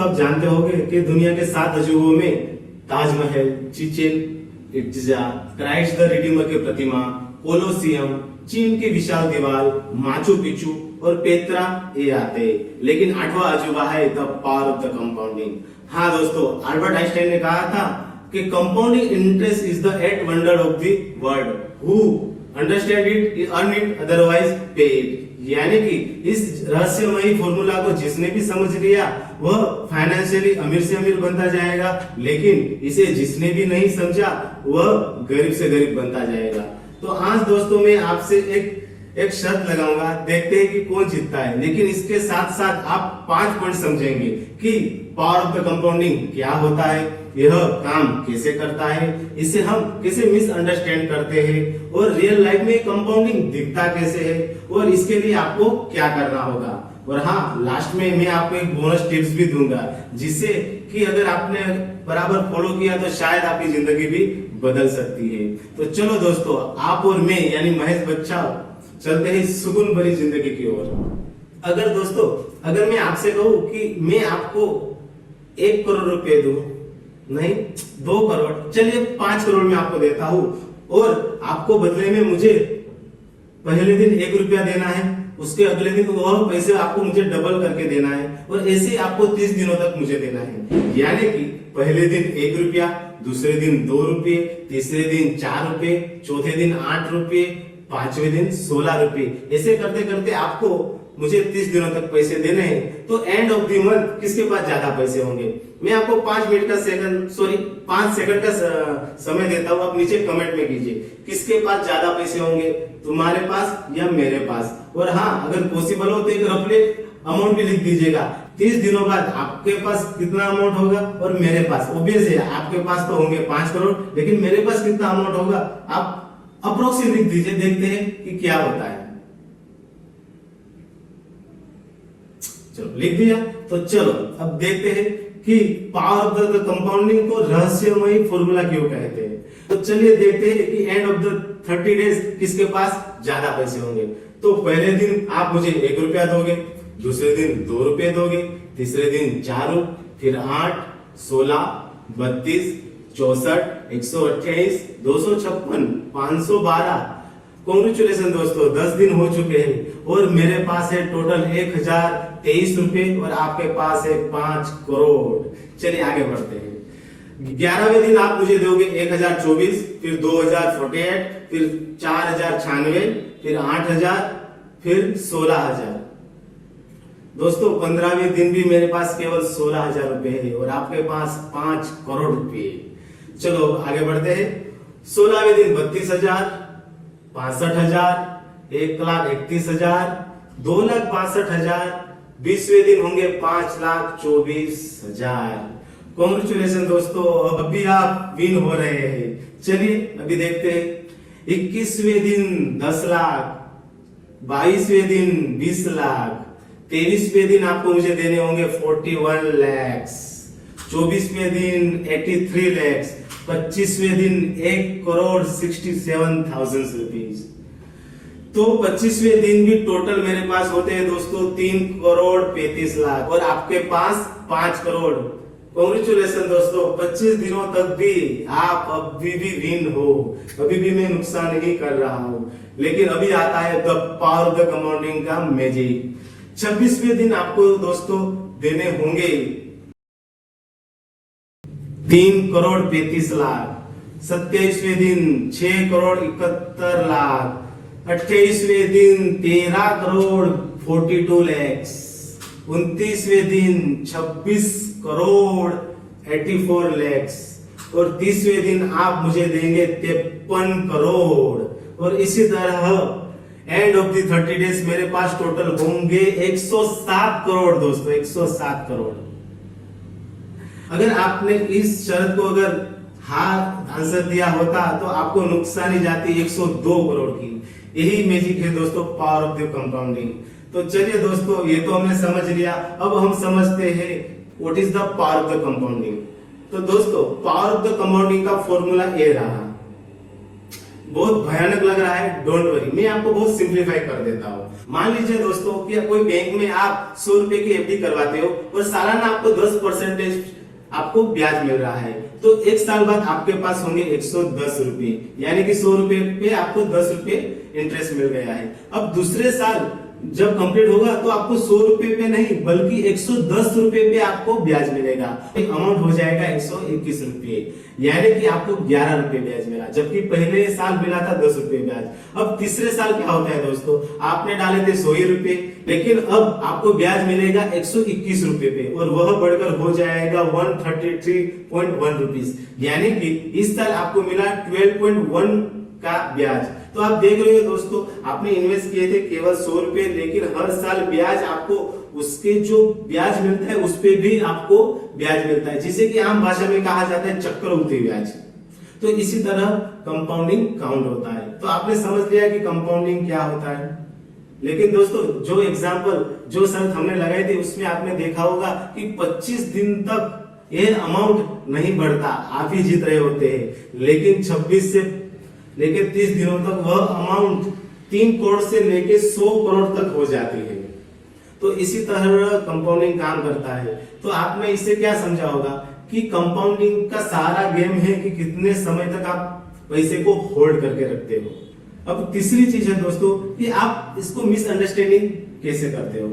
दोस्तों आप जानते होंगे कि दुनिया के 7 अजूबों में Taj Mahal, Chichen Itza, Christ the Redeemer की प्रतिमा, कोलोसियम, चीन की विशाल दीवार, माचू पिचू और पेत्रा ये आते हैं। लेकिन 8वां अजूबा है the power of the compounding. हाँ दोस्तों, अल्बर्ट आइंस्टाइन ने कहा था कि compounding interest is the 8th wonder of the world, who understand it earn it, otherwise पे इट। यानी कि इस रहस्यमयी फॉर्मूला को जिसने भी समझ लिया वह फाइनेंशियली अमीर से अमीर बनता जाएगा, लेकिन इसे जिसने भी नहीं समझा वह गरीब से गरीब बनता जाएगा। तो आज दोस्तों मैं आपसे एक शर्त लगाऊंगा, देखते हैं कि कौन जीतता है। लेकिन इसके साथ साथ आप 5 पॉइंट समझेंगे कि पावर ऑफ द कंपाउंडिंग क्या होता है, यह काम कैसे करता है, इसे हम कैसे मिसअंडरस्टैंड करते हैं और रियल लाइफ में कंपाउंडिंग दिखता कैसे है और इसके लिए आपको क्या करना होगा। और हाँ, लास्ट में मैं आपको एक बोनस टिप्स भी दूंगा, जिससे कि अगर आपने बराबर फॉलो किया तो शायद आपकी जिंदगी भी बदल सकती है। तो चलो दोस्तों, आप और मैं यानी महेश बच्चा चलते हैं सुकून भरी जिंदगी की ओर। अगर मैं आपसे कहूं कि मैं आपको 1 करोड़ रुपए दूं, नहीं 2 करोड़, चलिए 5 करोड़ में आपको देता हूं और आपको बदले में मुझे पहले दिन 1 रुपया देना है, उसके अगले दिन वह पैसे आपको मुझे डबल करके देना है और ऐसे आपको 30 दिनों तक मुझे देना है। यानी कि पहले दिन 1 रुपया, दूसरे दिन 2 रुपये, तीसरे दिन 4 रुपये, चौथे दिन 8 रुपये, 5वें दिन 16 रुपये। ऐसे करते करते आपको मुझे 30 दिनों तक पैसे देने हैं। तो एंड ऑफ द मंथ किसके पास ज्यादा पैसे होंगे? मैं आपको 5 सेकंड का समय देता हूँ, आप नीचे कमेंट में कीजिए किसके पास ज्यादा पैसे होंगे, तुम्हारे पास या मेरे पास। और हाँ, अगर पॉसिबल हो तो एक रफली अमाउंट भी लिख दीजिएगा। 30 दिनों बाद आपके पास कितना अमाउंट होगा और मेरे पास, ऑब्वियस है आपके पास तो होंगे 5 करोड़, लेकिन मेरे पास कितना अमाउंट होगा आप अप्रोक्सीमेट लिख दीजिए, देखते हैं कि क्या होता है। चलो लिख दिया, तो चलो अब देखते हैं कि पावर ऑफ द कंपाउंडिंग को रहस्यमयी फॉर्मूला क्यों कहते हैं। तो चलिए देखते हैं कि एंड ऑफ द 30 डेज किसके पास ज्यादा पैसे होंगे। तो पहले दिन आप मुझे 1 रुपया दोगे, दूसरे दिन 2 रुपये दोगे, तीसरे दिन 4, फिर 8, 16, 32, 64, 128, 256, 512। कॉन्ग्रेचुलेशन दोस्तों, 10 दिन हो चुके हैं और मेरे पास है टोटल 1023 रुपए और आपके पास है 5 करोड़। चलिए आगे बढ़ते हैं। 11वें दिन आप मुझे दोगे 1024, फिर 2048, फिर 4096, फिर 8000, फिर 16000। दोस्तों 15वें दिन भी मेरे पास केवल 16000 रुपए है और आपके पास 5 करोड़ रुपए। चलो आगे बढ़ते हैं। 16वें दिन 32,000, 65,000, 1,31,000, 2,62,000, 20वें दिन होंगे 5,24,000। कॉन्ग्रेचुलेशन दोस्तों, अभी आप विन हो रहे हैं। चलिए अभी देखते हैं। 21वें दिन 10 लाख, 22वें दिन 20 लाख, 23वें दिन आपको मुझे देने होंगे 41 लाख, 24वें दिन 83 लाख, 25वें दिन 1,67,000 रुपीज। तो 25वें दिन भी टोटल मेरे पास होते हैं दोस्तों 3,35,00,000 और आपके पास 5 करोड़। कॉन्ग्रेचुलेशन दोस्तों, 25 दिनों तक भी आप अभी भी विन हो, अभी भी मैं नुकसान नहीं कर रहा हूँ। लेकिन अभी आता है the power of the compounding का मैजिक। 26वें दिन आपको दोस्तों देने होंगे 3,35,00,000, 27वें दिन 6,71,00,000, 28वें दिन 13,42,00,000, 29वें दिन 26,84,00,000 और 30वें दिन आप मुझे देंगे 53 करोड़। और इसी तरह एंड ऑफ द 30 डेज मेरे पास टोटल होंगे 107 करोड़ दोस्तों, 107 करोड़। अगर आपने इस शर्त को अगर हाँ आंसर दिया होता तो आपको नुकसानी जाती 102 करोड़ की। यही मैजिक है दोस्तों पावर ऑफ द कंपाउंडिंग। तो चलिए दोस्तों, ये तो हमने समझ लिया, अब हम समझते हैं what is the power of the compounding. तो दोस्तों पावर ऑफ द कंपाउंडिंग का फॉर्मूला ये रहा, बहुत भयानक लग रहा है, डोंट वरी, मैं आपको बहुत सिंप्लीफाई कर देता हूँ। मान लीजिए दोस्तों कि कोई बैंक में आप 100 रुपए की एफडी करवाते हो और सालाना आपको 10% आपको ब्याज मिल रहा है, तो एक साल बाद आपके पास होंगे 110 रुपए, यानी कि 100 रुपए पे आपको 10 रुपए इंटरेस्ट मिल गया है। अब दूसरे साल जब कंप्लीट होगा तो आपको 100 रुपए पे नहीं बल्कि 110 रुपए पे आपको ब्याज मिलेगा। अमाउंट हो जाएगा 121 रुपए, यानी कि आपको 11 रुपए ब्याज मिला, जबकि पहले साल मिला था 10 रुपए ब्याज। अब तीसरे साल क्या होता है दोस्तों, आपने डाले थे 100 रुपए, लेकिन अब आपको ब्याज मिलेगा 121 रुपए पे और वह बढ़कर हो जाएगा 133.1 रुपीज, यानी कि इस साल आपको मिला 12.1 का ब्याज। तो आप देख रहे हो दोस्तों, आपने इन्वेस्ट किए थे केवल 100 रुपए, लेकिन हर साल ब्याज आपको उसके जो ब्याज मिलता है उस पे भी आपको ब्याज मिलता है, जिसे कि आम भाषा में कहा जाता है चक्रवृद्धि ब्याज। तो इसी तरह कंपाउंडिंग काउंट होता है। तो आपने समझ लिया कि कंपाउंडिंग क्या होता है। लेकिन दोस्तों जो एग्जाम्पल जो शर्त हमने लगाई थी उसमें आपने देखा होगा कि 25 दिन तक यह अमाउंट नहीं बढ़ता, आप ही जीत रहे होते हैं, लेकिन 26 से लेके 30 दिनों तक वह अमाउंट 3 करोड़ से लेके 100 करोड़ तक हो जाती है। तो इसी तरह कंपाउंडिंग काम करता है। तो आपने इससे क्या समझा होगा कि कंपाउंडिंग का सारा गेम है कि कितने समय तक आप पैसे को होल्ड करके रखते हो। अब तीसरी चीज है दोस्तों कि आप इसको मिसअंडरस्टैंडिंग कैसे करते हो।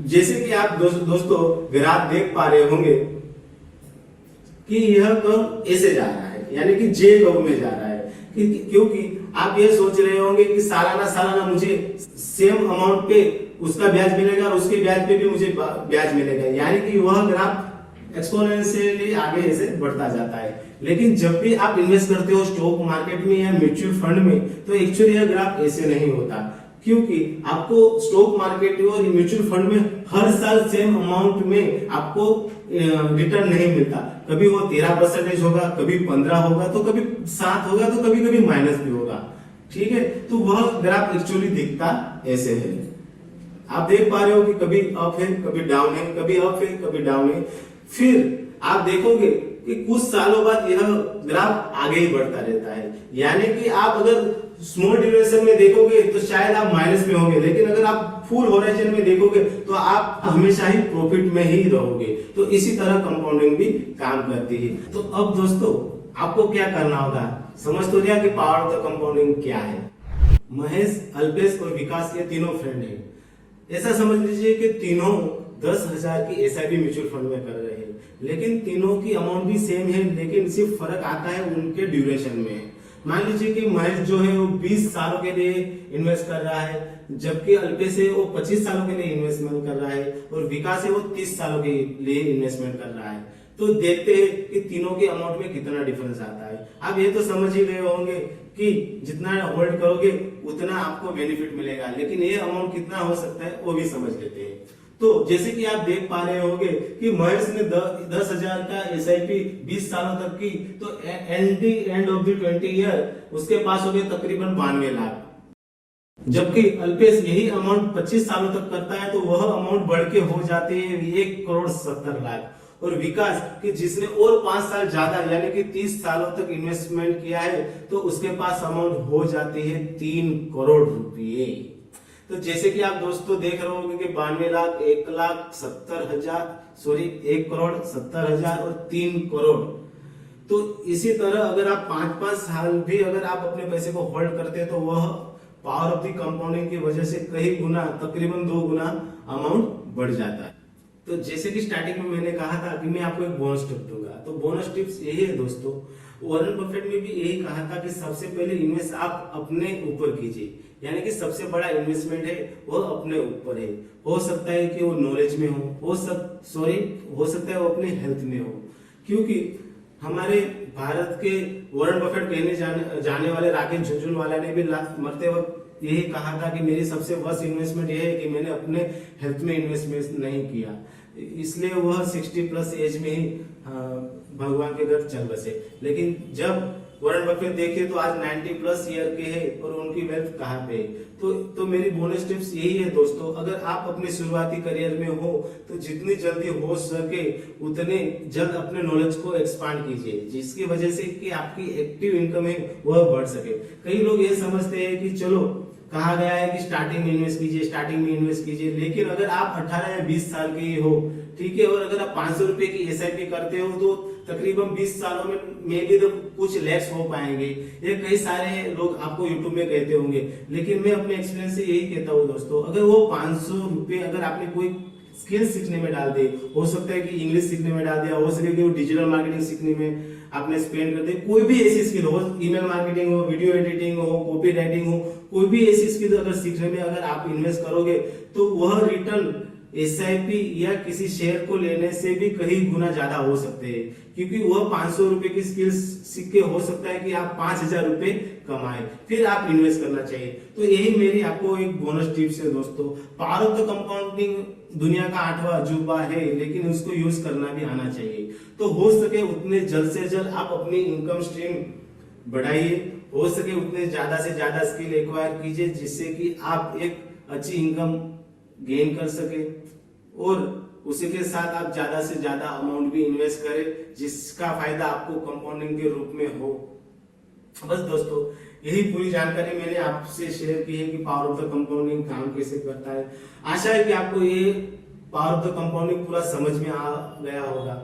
जैसे कि आप दोस्तों ग्राफ देख पा रहे होंगे कि यह कर्व ऐसे जा रहा है, यानी कि जे कर्व में जा रहा है, क्योंकि आप ये सोच रहे होंगे कि सालाना मुझे सेम अमाउंट पे उसका ब्याज मिलेगा और उसके ब्याज पे भी मुझे ब्याज मिलेगा, यानी कि वह ग्राफ एक्सपोनेंशियली आगे ऐसे बढ़ता जाता है। लेकिन जब भी आप इन्वेस्ट करते हो स्टॉक मार्केट में या म्यूचुअल फंड में, तो एक्चुअली यह ग्राफ ऐसे नहीं होता, क्योंकि आपको स्टॉक मार्केट और म्यूचुअल फंड में हर साल सेम अमाउंट में आपको रिटर्न नहीं मिलता। कभी वो 13% होगा, कभी 15 होगा, तो कभी 7 होगा, तो कभी कभी माइनस भी होगा। ठीक है, तो वह ग्राफ एक्चुअली दिखता ऐसे है। आप देख पा रहे हो कि कभी अप है, कभी डाउन है, कभी अप है, कभी डाउन है। फिर आप देखोगे कि कुछ सालों बाद यह ग्राफ आगे ही बढ़ता रहता है, यानी कि आप अगर स्मॉल ड्यूरेशन में देखोगे तो शायद आप माइनस में होंगे, लेकिन अगर आप फुल होराइजन में देखोगे तो आप हमेशा ही प्रॉफिट में ही रहोगे। तो इसी तरह कंपाउंडिंग भी काम करती है। तो अब दोस्तों आपको क्या करना होगा, समझ तो लिया कि पावर ऑफ द कंपाउंडिंग क्या है। महेश, अल्पेश और विकास ये तीनों फ्रेंड हैं। ऐसा समझ लीजिए कि तीनों 10,000 की एसआईपी म्यूचुअल फंड में कर रहे हैं, लेकिन तीनों की अमाउंट भी सेम है, लेकिन सिर्फ फर्क आता है उनके ड्यूरेशन में। मान लीजिए कि महेश जो है वो 20 सालों के लिए इन्वेस्ट कर रहा है, जबकि अल्पेश है वो 25 सालों के लिए इन्वेस्टमेंट कर रहा है और विकास है वो 30 सालों के लिए इन्वेस्टमेंट कर रहा है। तो देखते हैं कि तीनों के अमाउंट में कितना डिफरेंस आता है। आप ये तो समझ ही रहे होंगे कि जितना होल्ड करोगे उतना आपको बेनिफिट मिलेगा, लेकिन ये अमाउंट कितना हो सकता है वो भी समझ लेते हैं। तो जैसे कि आप देख पा रहे होंगे कि महेश ने 10,000 का एसआईपी 20 सालों तक की, तो एंड ऑफ द 20 ईयर उसके पास हो गए तकरीबन 92 लाख। जबकि अल्पेश यही अमाउंट 25 सालों तक करता है तो वह अमाउंट बढ़ के हो जाती है 1,70 लाख। और विकास कि जिसने और 5 साल ज्यादा यानी कि 30 सालों तक इन्वेस्टमेंट किया है, तो उसके पास अमाउंट हो जाती है 3 करोड़ रुपए। तो जैसे कि आप दोस्तों देख रहे होंगे कि 92 लाख, 1,70,000 और 3 करोड़। तो इसी तरह अगर आप 5-5 साल भी अगर आप अपने पैसे को होल्ड करते हैं तो वह पावर ऑफ द कंपाउंडिंग की वजह से कई गुना, तकरीबन 2 गुना अमाउंट बढ़ जाता है। तो जैसे कि स्टार्टिंग में मैंने कहा था कि मैं आपको एक बोनस टिप दूंगा, तो बोनस टिप्स यही है दोस्तों। वॉरेन बफेट ने भी यही कहा था कि सबसे पहले इन्वेस्ट आप अपने ऊपर कीजिए, यानी कि सबसे बड़ा इन्वेस्टमेंट है वो अपने ऊपर है। हो सकता है कि वो नॉलेज में हो सकता है वो अपने हेल्थ में हो, क्योंकि हमारे भारत के वॉरेन बफेट कहने जाने वाले राकेश झुनझुनवाला ने भी मरते वक्त यही कहा था कि मेरी सबसे वर्स्ट इन्वेस्टमेंट यह है कि मैंने अपने हेल्थ में इन्वेस्टमेंट नहीं किया, इसलिए वह 60+ एज में ही भगवान के घर चल बसे। लेकिन जब वॉरेन बफेट देखिए तो आज 90+ ईयर के हैं और उनकी वेल्थ कहाँ पे है। तो मेरी बोनस टिप्स यही है दोस्तों, अगर आप अपने शुरुआती करियर में हो तो जितनी जल्दी हो सके उतने जल्द अपने नॉलेज को एक्सपांड कीजिए, जिसकी वजह से कि आपकी एक्टिव इनकम है वह बढ़ सके। कई लोग ये समझते हैं कि चलो कहा गया है कि स्टार्टिंग में इन्वेस्ट कीजिए, स्टार्टिंग में इन्वेस्ट कीजिए, लेकिन अगर आप 18 या 20 साल के हो, ठीक है, और अगर आप 500 रुपए की एसआईपी करते हो तो तकरीबन 20 सालों में मे भी तो कुछ लैक्स हो पाएंगे। ये कई सारे लोग आपको यूट्यूब में कहते होंगे, लेकिन मैं अपने एक्सपीरियंस से यही कहता हूँ दोस्तों, अगर वो 500 रुपए अगर आपने कोई स्किल सीखने में डाल दे, हो सकता है कि इंग्लिश सीखने में डाल दिया, हो सके कि वो डिजिटल मार्केटिंग सीखने में आपने स्पेंड कर दे, कोई भी ऐसी स्किल हो, ईमेल मार्केटिंग हो, वीडियो एडिटिंग हो, कॉपी राइटिंग हो, कोई भी ऐसी स्किल अगर सीखने में अगर आप इन्वेस्ट करोगे तो वह रिटर्न एसआईपी या किसी शेयर को लेने से भी कई गुना ज्यादा हो सकते हैं, क्योंकि वह 500 रुपए की स्किल सीख के हो सकता है कि आप 5000 रुपए कमाए, फिर आप इन्वेस्ट करना चाहिए। तो यही मेरी आपको एक बोनस टिप्स है दोस्तों। पावर ऑफ द कंपाउंडिंग दुनिया का 8वां अजूबा है, लेकिन उसको यूज करना भी आना चाहिए। तो हो सके उतने जल्द से जल्द आप अपनी इनकम स्ट्रीम बढ़ाइए, हो सके उतने ज्यादा से ज्यादा स्किल एक्वायर कीजिए, जिससे कि आप एक अच्छी इनकम गेन कर सके और उसी के साथ आप ज्यादा से ज्यादा अमाउंट भी इन्वेस्ट करें, जिसका फायदा आपको कंपाउंडिंग के रूप में हो। बस दोस्तों, यही पूरी जानकारी मैंने आपसे शेयर की है कि पावर ऑफ द कंपाउंडिंग काम कैसे करता है। आशा है कि आपको ये पावर ऑफ द कंपाउंडिंग पूरा समझ में आ गया होगा।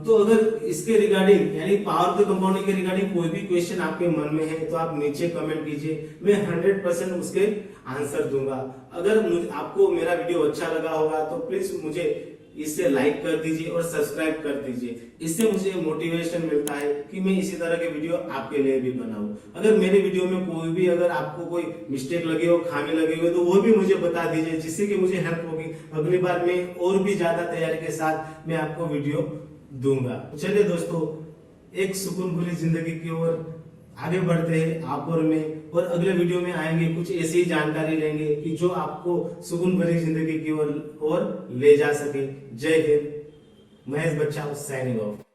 तो अगर इसके रिगार्डिंग यानी पावर ऑफ द कंपाउंडिंग के रिगार्डिंग कोई भी क्वेश्चन आपके मन में है तो आप नीचे कमेंट कीजिए, मैं 100% उसके आंसर दूंगा। अगर आपको मेरा वीडियो अच्छा लगा होगा तो प्लीज मुझे इसे लाइक कर दीजिए और सब्सक्राइब कर दीजिए, इससे मुझे मोटिवेशन मिलता है कि मैं इसी तरह के वीडियो आपके लिए भी बनाऊं। अगर मेरे वीडियो में कोई भी अगर आपको कोई मिस्टेक लगी हो, खामी लगी हो, तो वो भी मुझे बता दीजिए, जिससे कि मुझे हेल्प होगी। अगली बार मैं और भी ज्यादा तैयारी के साथ मैं आपको वीडियो दूंगा। चलिए दोस्तों, एक सुकून भरी जिंदगी की ओर आगे बढ़ते हैं आप और मैं, और अगले वीडियो में आएंगे कुछ ऐसी ही जानकारी लेंगे कि जो आपको सुकून भरी जिंदगी की ओर ले जा सके। जय हिंद, महेश बच्चा साइनिंग ऑफ।